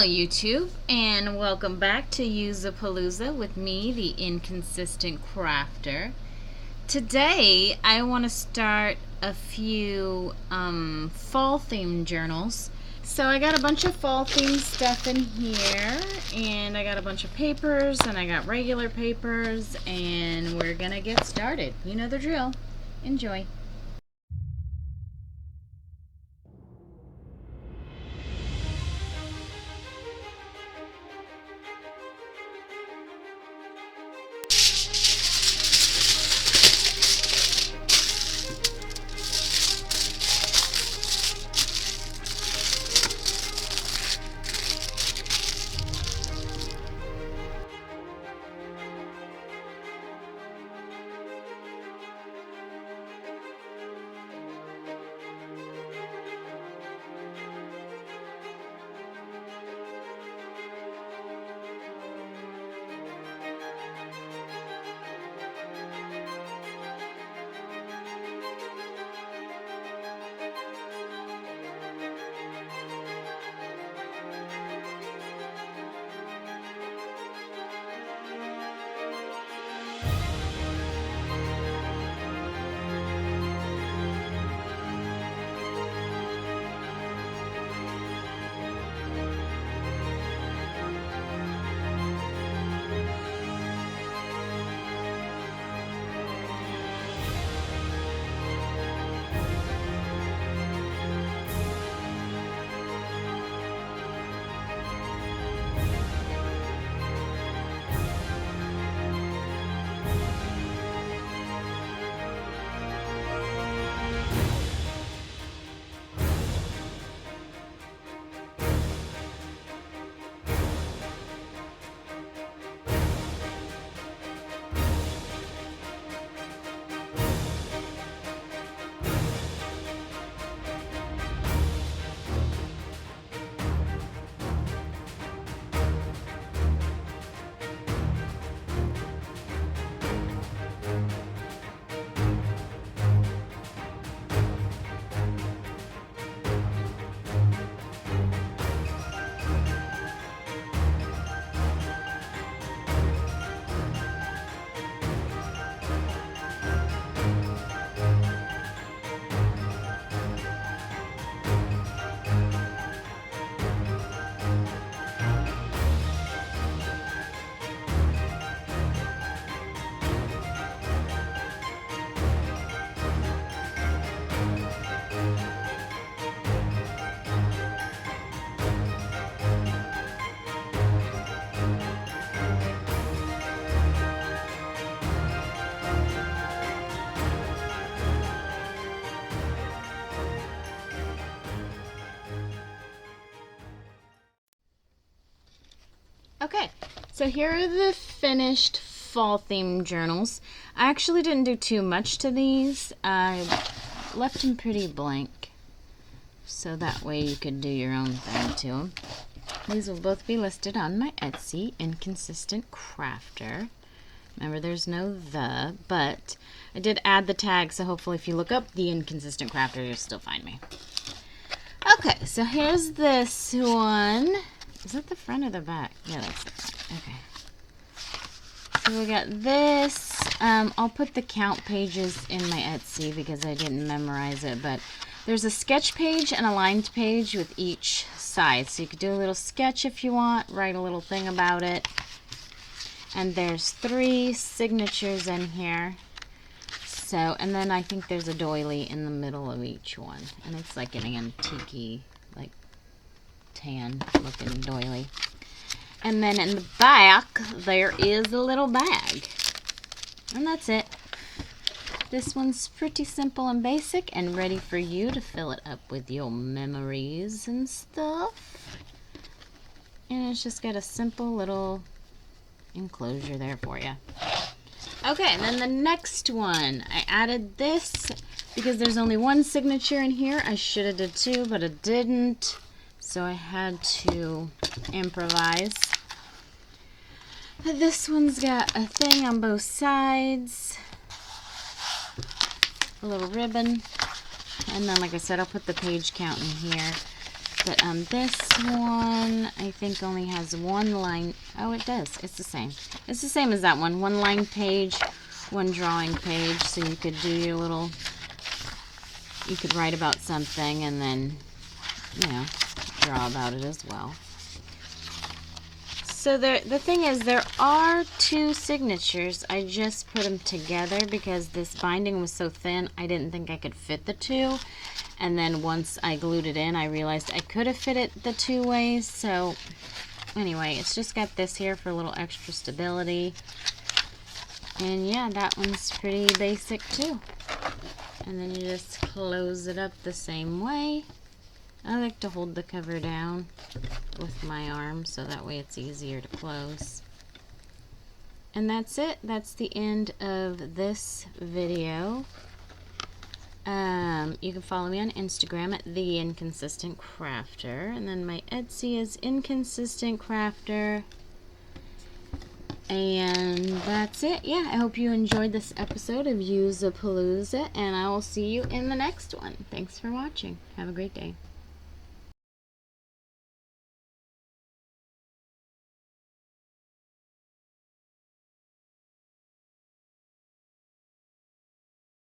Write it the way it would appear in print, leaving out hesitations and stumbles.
YouTube, and welcome back to Useapalooza with me, the inconsistent crafter. Today, I want to start a few fall themed journals. So I got a bunch of fall themed stuff in here, and I got a bunch of papers, and I got regular papers, and we're gonna get started. You know the drill. Enjoy. Okay, so here are the finished fall themed journals. I actually didn't do too much to these. I left them pretty blank, so that way you could do your own thing to them. These will both be listed on my Etsy, Inconsistent Crafter. Remember, there's no the, but I did add the tag, so hopefully if you look up the Inconsistent Crafter, you'll still find me. Okay, so here's this one. Is that the front or the back? Yeah, that's the front. Okay. So we got this. I'll put the count pages in my Etsy because I didn't memorize it, but there's a sketch page and a lined page with each side. So you could do a little sketch if you want, write a little thing about it. And there's 3 signatures in here. So, and then I think there's a doily in the middle of each one. And it's like an antique-y, like tan looking doily. And then in the back there is a little bag, and that's it. This one's pretty simple and basic and ready for you to fill it up with your memories and stuff. And it's just got a simple little enclosure there for you. Okay, and then the next one, I added this because there's only one signature in here. I should have did 2, but I didn't. So I had to improvise. This one's got a thing on both sides, a little ribbon, and then like I said, I'll put the page count in here. But this one, I think, only has one line. Oh, it does. It's the same. It's the same as that one. One line page, one drawing page. So you could do your little, you could write about something and then, you know, draw about it as well. So the thing is, there are two signatures. I just put them together because this binding was so thin, I didn't think I could fit the two. And then once I glued it in, I realized I could have fit it the two ways. So anyway, it's just got this here for a little extra stability. And yeah, that one's pretty basic too. And then you just close it up the same way. I like to hold the cover down with my arm so that way it's easier to close. And that's it. That's the end of this video. You can follow me on Instagram at theinconsistentcrafter, and then my Etsy is theinconsistentcrafter. And that's it. Yeah, I hope you enjoyed this episode of Useapalooza, and I will see you in the next one. Thanks for watching. Have a great day.